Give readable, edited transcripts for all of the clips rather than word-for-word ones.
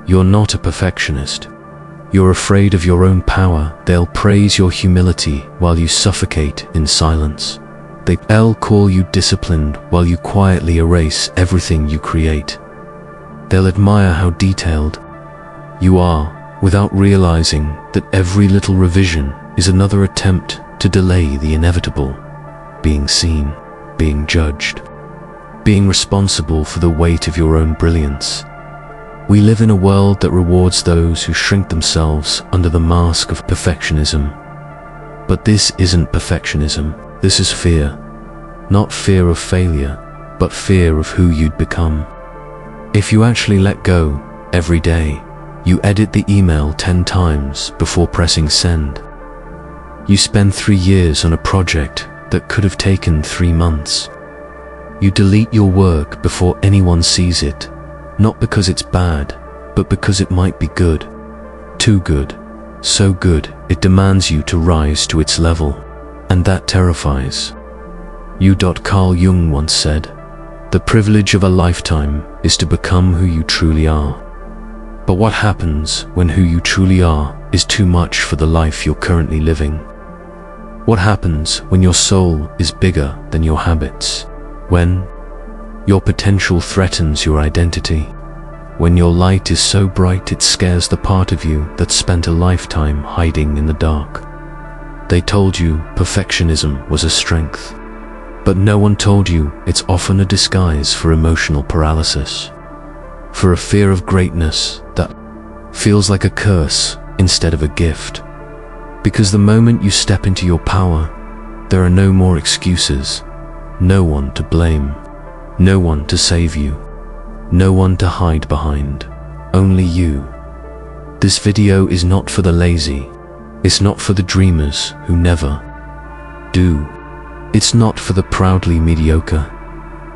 You're not a perfectionist. You're afraid of your own power. They'll praise your humility while you suffocate in silence. They'll call you disciplined while you quietly erase everything you create. They'll admire how detailed you are without realizing that every little revision is another attempt to delay the inevitable. Being seen, being judged, being responsible for the weight of your own brilliance. We live in a world that rewards those who shrink themselves under the mask of perfectionism. But this isn't perfectionism, this is fear. Not fear of failure, but fear of who you'd become. If you actually let go every day, you edit the email 10 times before pressing send. You spend 3 years on a project that could have taken 3 months. You delete your work before anyone sees it, not because it's bad, but because it might be good. Too good, so good, it demands you to rise to its level, and that terrifies you. Carl Jung once said, "The privilege of a lifetime is to become who you truly are." But what happens when who you truly are is too much for the life you're currently living? What happens when your soul is bigger than your habits? When your potential threatens your identity? When your light is so bright it scares the part of you that spent a lifetime hiding in the dark? They told you perfectionism was a strength, but no one told you it's often a disguise for emotional paralysis, for a fear of greatness that feels like a curse instead of a gift. Because the moment you step into your power, there are no more excuses, no one to blame, no one to save you, no one to hide behind, only you. This video is not for the lazy, it's not for the dreamers who never do, it's not for the proudly mediocre.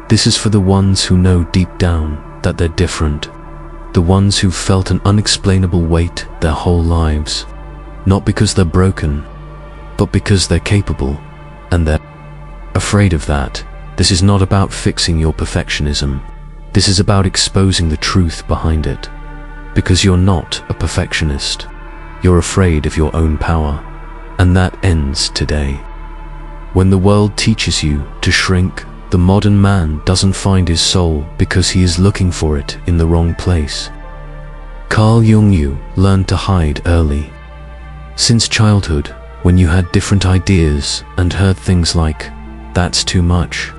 This is for the ones who know deep down that they're different, the ones who've felt an unexplainable weight their whole lives, not because they're broken, but because they're capable, and they're afraid of that. This is not about fixing your perfectionism. This is about exposing the truth behind it. Because you're not a perfectionist. You're afraid of your own power. And that ends today. When the world teaches you to shrink, the modern man doesn't find his soul because he is looking for it in the wrong place. Carl Jung learned to hide early. Since childhood, when you had different ideas and heard things like, "That's too much.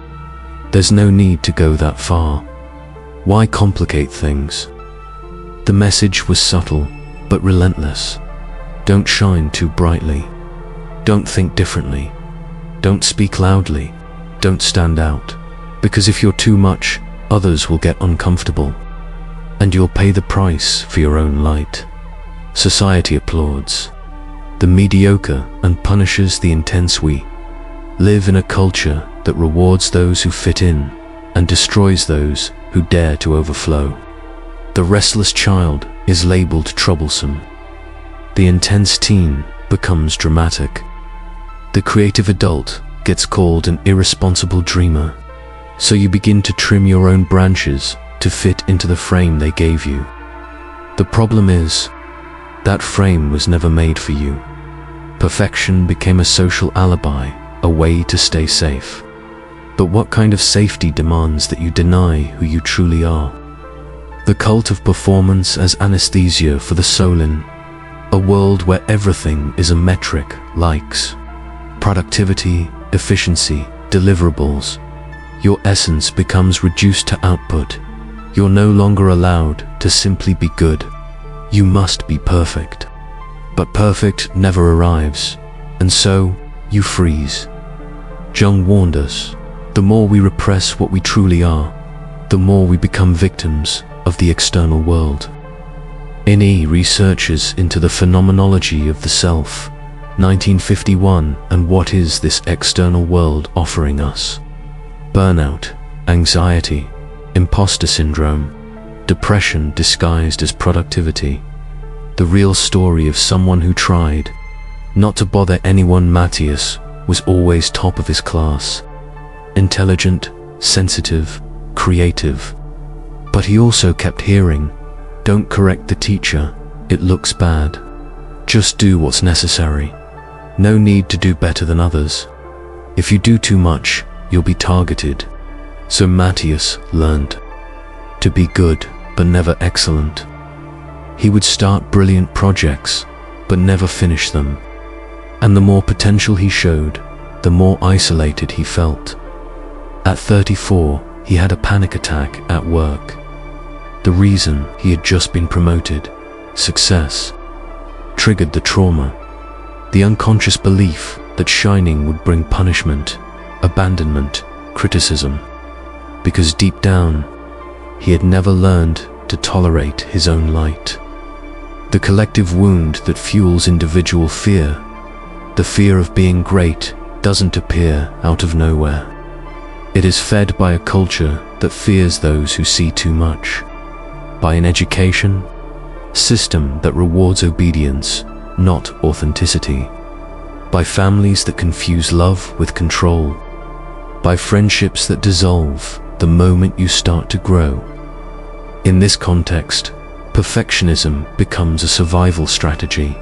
There's no need to go that far. Why complicate things?" The message was subtle, but relentless. Don't shine too brightly. Don't think differently. Don't speak loudly. Don't stand out. Because if you're too much, others will get uncomfortable. And you'll pay the price for your own light. Society applauds the mediocre and punishes the intense. We live in a culture that rewards those who fit in and destroys those who dare to overflow. The restless child is labeled troublesome. The intense teen becomes dramatic. The creative adult gets called an irresponsible dreamer. So you begin to trim your own branches to fit into the frame they gave you. The problem is, that frame was never made for you. Perfection became a social alibi, a way to stay safe. But what kind of safety demands that you deny who you truly are? The cult of performance as anesthesia for the soul in a world where everything is a metric, likes, productivity, efficiency, deliverables. Your essence becomes reduced to output. You're no longer allowed to simply be good. You must be perfect. But perfect never arrives, and so you freeze. Jung warned us, the more we repress what we truly are, the more we become victims of the external world. He researches into the phenomenology of the self, 1951, and what is this external world offering us? Burnout, anxiety, imposter syndrome, depression disguised as productivity. The real story of someone who tried not to bother anyone. Matthias was always top of his class, intelligent, sensitive, creative. But he also kept hearing, Don't correct the teacher, it looks bad. Just do what's necessary. No need to do better than others. If you do too much, you'll be targeted. So Matthias learned to be good, but never excellent. He would start brilliant projects, but never finish them. And the more potential he showed, the more isolated he felt. At 34, he had a panic attack at work. The reason he had just been promoted, success, triggered the trauma, the unconscious belief that shining would bring punishment, abandonment, criticism, because deep down, he had never learned to tolerate his own light. The collective wound that fuels individual fear, the fear of being great, doesn't appear out of nowhere. It is fed by a culture that fears those who see too much, by an education system that rewards obedience, not authenticity, by families that confuse love with control, by friendships that dissolve the moment you start to grow. In this context, perfectionism becomes a survival strategy.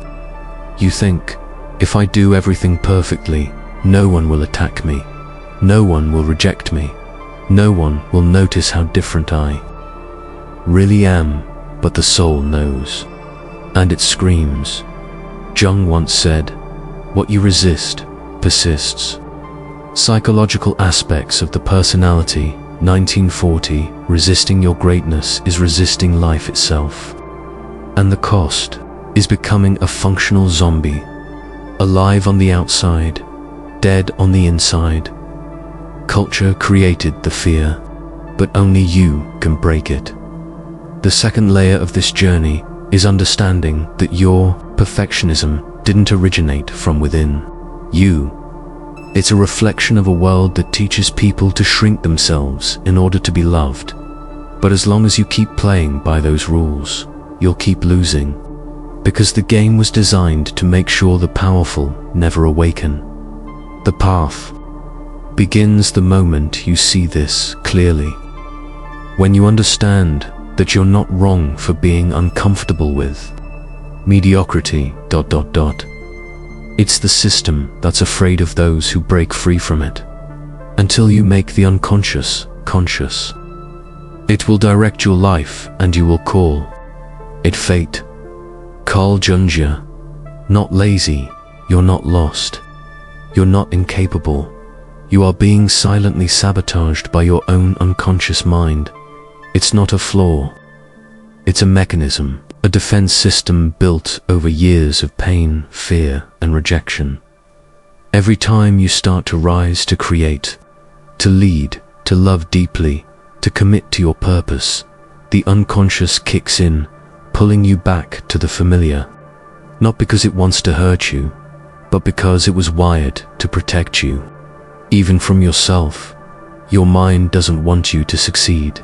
You think, if I do everything perfectly, no one will attack me, no one will reject me, no one will notice how different I really am, but the soul knows, and it screams. Jung once said, "What you resist persists." Psychological aspects of the personality, 1940, resisting your greatness is resisting life itself. And the cost is becoming a functional zombie, alive on the outside, dead on the inside. Culture created the fear, but only you can break it. The second layer of this journey is understanding that your perfectionism didn't originate from within you. It's a reflection of a world that teaches people to shrink themselves in order to be loved. But as long as you keep playing by those rules, you'll keep losing, because the game was designed to make sure the powerful never awaken. The path begins the moment you see this clearly. When you understand that you're not wrong for being uncomfortable with mediocrity, ... It's the system that's afraid of those who break free from it. Until you make the unconscious conscious, it will direct your life and you will call it fate. Carl Jung. Not lazy, you're not lost. You're not incapable. You are being silently sabotaged by your own unconscious mind. It's not a flaw. It's a mechanism, a defense system built over years of pain, fear, and rejection. Every time you start to rise, to create, to lead, to love deeply, to commit to your purpose, the unconscious kicks in, pulling you back to the familiar. Not because it wants to hurt you, but because it was wired to protect you. Even from yourself. Your mind doesn't want you to succeed.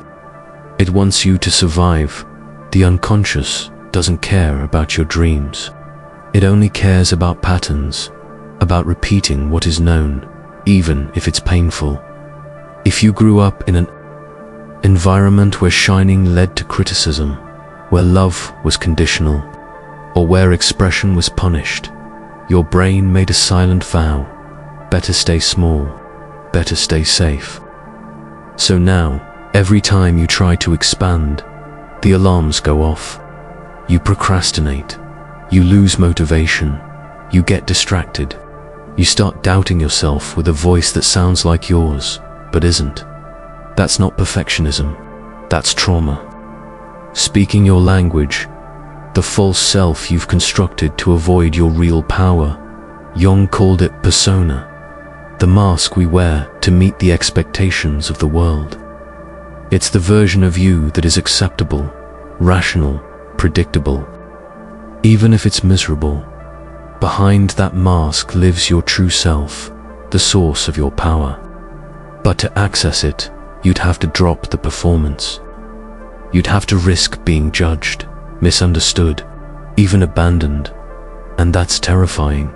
It wants you to survive. The unconscious doesn't care about your dreams. It only cares about patterns, about repeating what is known, even if it's painful. If you grew up in an environment where shining led to criticism, where love was conditional, or where expression was punished, your brain made a silent vow: better stay small, better stay safe. So now, every time you try to expand, the alarms go off. You procrastinate, you lose motivation, you get distracted, you start doubting yourself with a voice that sounds like yours, but isn't. That's not perfectionism, that's trauma. Speaking your language, the false self you've constructed to avoid your real power. Jung called it persona, the mask we wear to meet the expectations of the world. It's the version of you that is acceptable, rational, predictable. Even if it's miserable, behind that mask lives your true self, the source of your power. But to access it, you'd have to drop the performance. You'd have to risk being judged, misunderstood, even abandoned. And that's terrifying.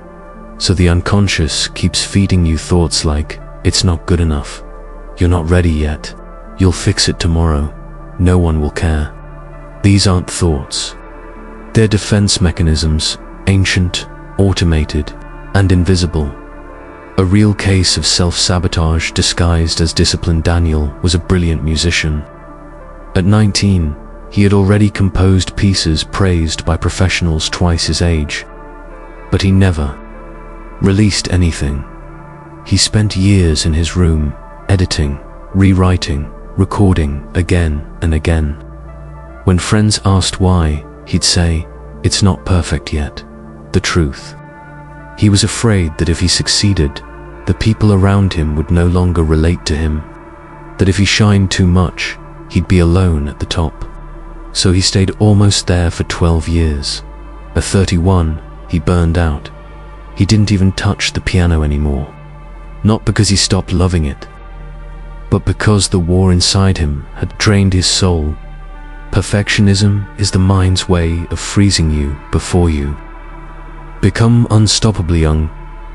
So the unconscious keeps feeding you thoughts like, it's not good enough, you're not ready yet, you'll fix it tomorrow, no one will care. These aren't thoughts. They're defense mechanisms, ancient, automated, and invisible. A real case of self-sabotage disguised as discipline. Daniel was a brilliant musician. At 19, he had already composed pieces praised by professionals twice his age. But he never released anything. He spent years in his room, editing, rewriting, recording again and again. When friends asked why, he'd say, "It's not perfect yet." The truth. He was afraid that if he succeeded, the people around him would no longer relate to him. That if he shined too much, he'd be alone at the top. So he stayed almost there for 12 years. At 31, he burned out. He didn't even touch the piano anymore. Not because he stopped loving it, but because the war inside him had drained his soul. Perfectionism is the mind's way of freezing you before you become unstoppably young,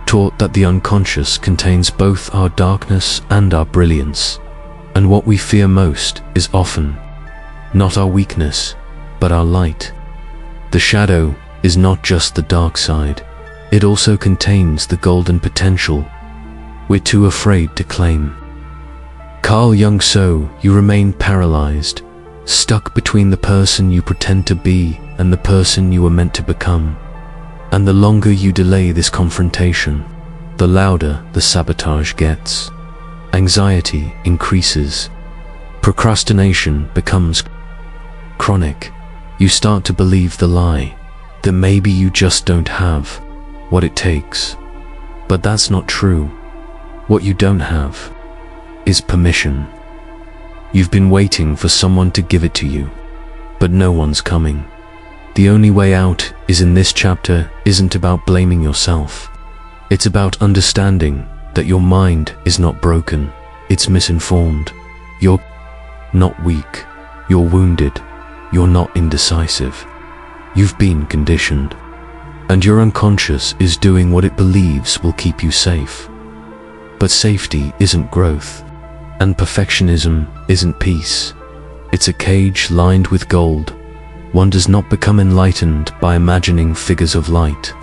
taught that the unconscious contains both our darkness and our brilliance. And what we fear most is often not our weakness, but our light. The shadow is not just the dark side, it also contains the golden potential we're too afraid to claim. Carl Jung. So you remain paralyzed, stuck between the person you pretend to be and the person you were meant to become. And the longer you delay this confrontation, the louder the sabotage gets. Anxiety increases. Procrastination becomes chronic. You start to believe the lie that maybe you just don't have what it takes. But that's not true. What you don't have is permission. You've been waiting for someone to give it to you, but no one's coming. The only way out is in this chapter isn't about blaming yourself. It's about understanding that your mind is not broken, it's misinformed. You're not weak, you're wounded, you're not indecisive. You've been conditioned, and your unconscious is doing what it believes will keep you safe. But safety isn't growth, and perfectionism isn't peace. It's a cage lined with gold. One does not become enlightened by imagining figures of light,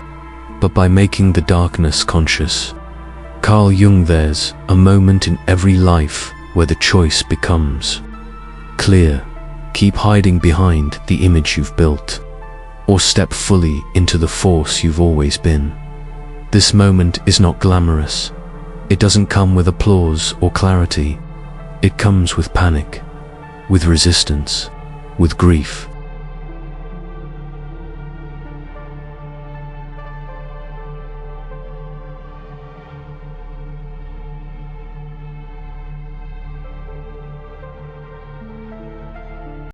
but by making the darkness conscious. Carl Jung. There's a moment in every life where the choice becomes clear. Keep hiding behind the image you've built, or step fully into the force you've always been. This moment is not glamorous. It doesn't come with applause or clarity. It comes with panic, with resistance, with grief.